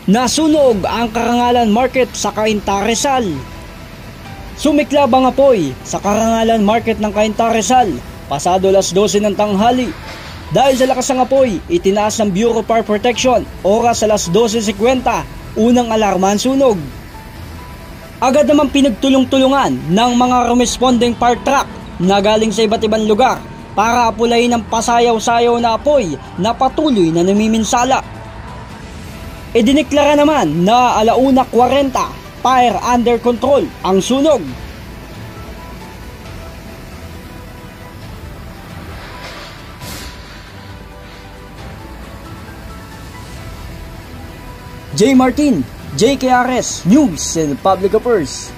Nasunog ang Karangalan Market sa Cainta, Rizal. Sumiklab ang apoy sa Karangalan Market ng Cainta, Rizal pasado alas 12 ng tanghali. Dahil sa lakas ng apoy, itinaas ng Bureau of Fire Protection oras alas 12:50, unang alarma ang sunog. Agad naman pinagtulong-tulungan ng mga responding fire truck na galing sa iba't ibang lugar para apulayin ang pasayaw-sayaw na apoy na patuloy na namiminsala. Idineklara naman na 1:40 fire under control ang sunog. J. Martin, JKRS News and Public Affairs.